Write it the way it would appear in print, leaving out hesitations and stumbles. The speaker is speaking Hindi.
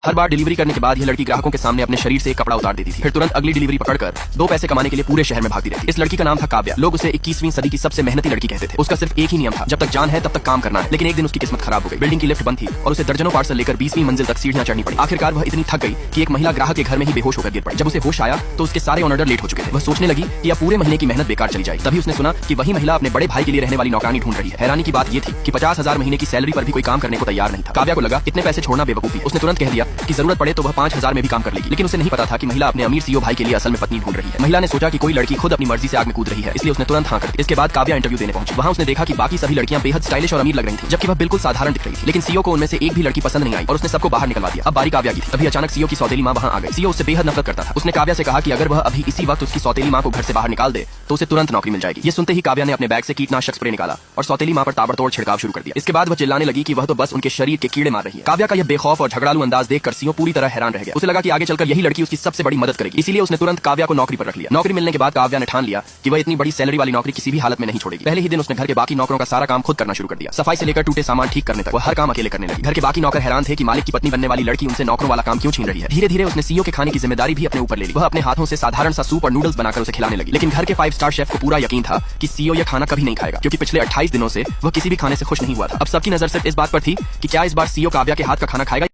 हर बार डिलीवरी करने के बाद यह लड़की ग्राहकों के सामने अपने शरीर से एक कपड़ा उतार देती थी, फिर तुरंत अगली डिलीवरी पकड़कर 2 पैसे कमाने के लिए पूरे शहर में भागती रहती। इस लड़की का नाम था काव्या। लोग उसे 21वीं सदी की सबसे मेहनती लड़की कहते थे। उसका सिर्फ एक ही नियम था, जब तक जान है तब तक काम करना है। लेकिन एक दिन उसकी किस्मत खराब हो गई। बिल्डिंग की लिफ्ट बंद थी और उसे दर्जनों पार्सल लेकर 20वीं मंजिल तक सीढ़ियां चढ़नी पड़ी। आखिरकार वह इतनी थक गई कि एक महिला ग्राहक के घर में ही बेहोश होकर गिर पड़ी। जब उसे होश आया तो उसके सारे ऑर्डर लेट हो चुके थे। वह सोचने लगी कि अब पूरे महीने की मेहनत बेकार चली जाएगी। तभी उसने सुना कि वही महिला अपने बड़े भाई के लिए रहने वाली नौकरानी ढूंढ रही है। हैरानी की बात यह थी कि 50,000 महीने की सैलरी पर भी कोई काम करने को तैयार नहीं था। काव्या को लगा इतने पैसे छोड़ना बेवकूफी। उसने तुरंत कह दिया कि जरूरत पड़े तो वह 5,000 में भी काम कर लेगी। लेकिन उसे नहीं पता था कि महिला अपने अमीर सीईओ भाई के लिए असल में पत्नी ढूंढ रही है। महिला ने सोचा कि कोई लड़की खुद अपनी मर्जी से आग में कूद रही है, इसलिए उसने तुरंत हाँ कर दी। इसके बाद काव्या इंटरव्यू देने पहुंची। वहां उसने देखा कि बाकी सभी लड़कियां बेहद स्टाइलिश और अमीर लग रही थी, जबकि वह बिल्कुल साधारण दिख रही थी। लेकिन सीईओ को उनमें से एक भी लड़की पसंद नहीं आई और उसने सबको बाहर निकलवा दिया। अब बारी काव्या की थी। तभी अचानक सीईओ की सौतेली मां वहां आ गई। सीईओ उससे बेहद नफरत करता था। उसने काव्या से कहा कि अगर वह अभी इसी वक्त उसकी सौतेली मां को घर से बाहर निकाल दे तो उसे तुरंत नौकरी मिल जाएगी। ये सुनते ही काव्या ने अपने बैग से कीटनाशक स्प्रे निकाला और सौतेली मां पर ताबड़तोड़ छिड़काव शुरू कर दिया। इसके बाद वह चिल्लाने लगी कि वह तो बस उनके शरीर के कीड़े मार रही है। काव्या का यह बेखौफ और झगड़ालू अंदाज देखकर सीईओ पूरी तरह हैरान रह गया। उसे लगा कि आगे चलकर यही लड़की उसकी सबसे बड़ी मदद करेगी, इसीलिए उसने तुरंत काव्या को नौकरी पर रख लिया। नौकरी मिलने के बाद काव्या ने ठान लिया कि वह इतनी बड़ी सैलरी वाली नौकरी किसी भी हालत में नहीं छोड़ेगी। पहले ही दिन उसने घर के बाकी नौकरों का सारा काम खुद करना शुरू कर दिया। सफाई से लेकर टूटे सामान ठीक करने तक वह हर काम अकेले करने लगी। घर के बाकी नौकर हैरान थे कि मालिक की पत्नी बनने वाली लड़की उनसे नौकरों वाला काम क्यों छीन रही है। धीरे धीरे उसने सीईओ के खाने की जिम्मेदारी भी अपने ऊपर ले ली। वह अपने हाथों से साधारण सा सूप और नूडल्स बनाकर उसे खिलाने लगी। लेकिन घर के 5 स्टार शेफ को पूरा यकीन था कि सीईओ यह खाना कभी नहीं खाएगा, क्योंकि पिछले 28 दिनों से वह किसी भी खाने से खुश नहीं हुआ था। अब सबकी नजर सिर्फ इस बात पर थी कि क्या इस बार सीईओ काव्या के हाथ का खाना खाएगा।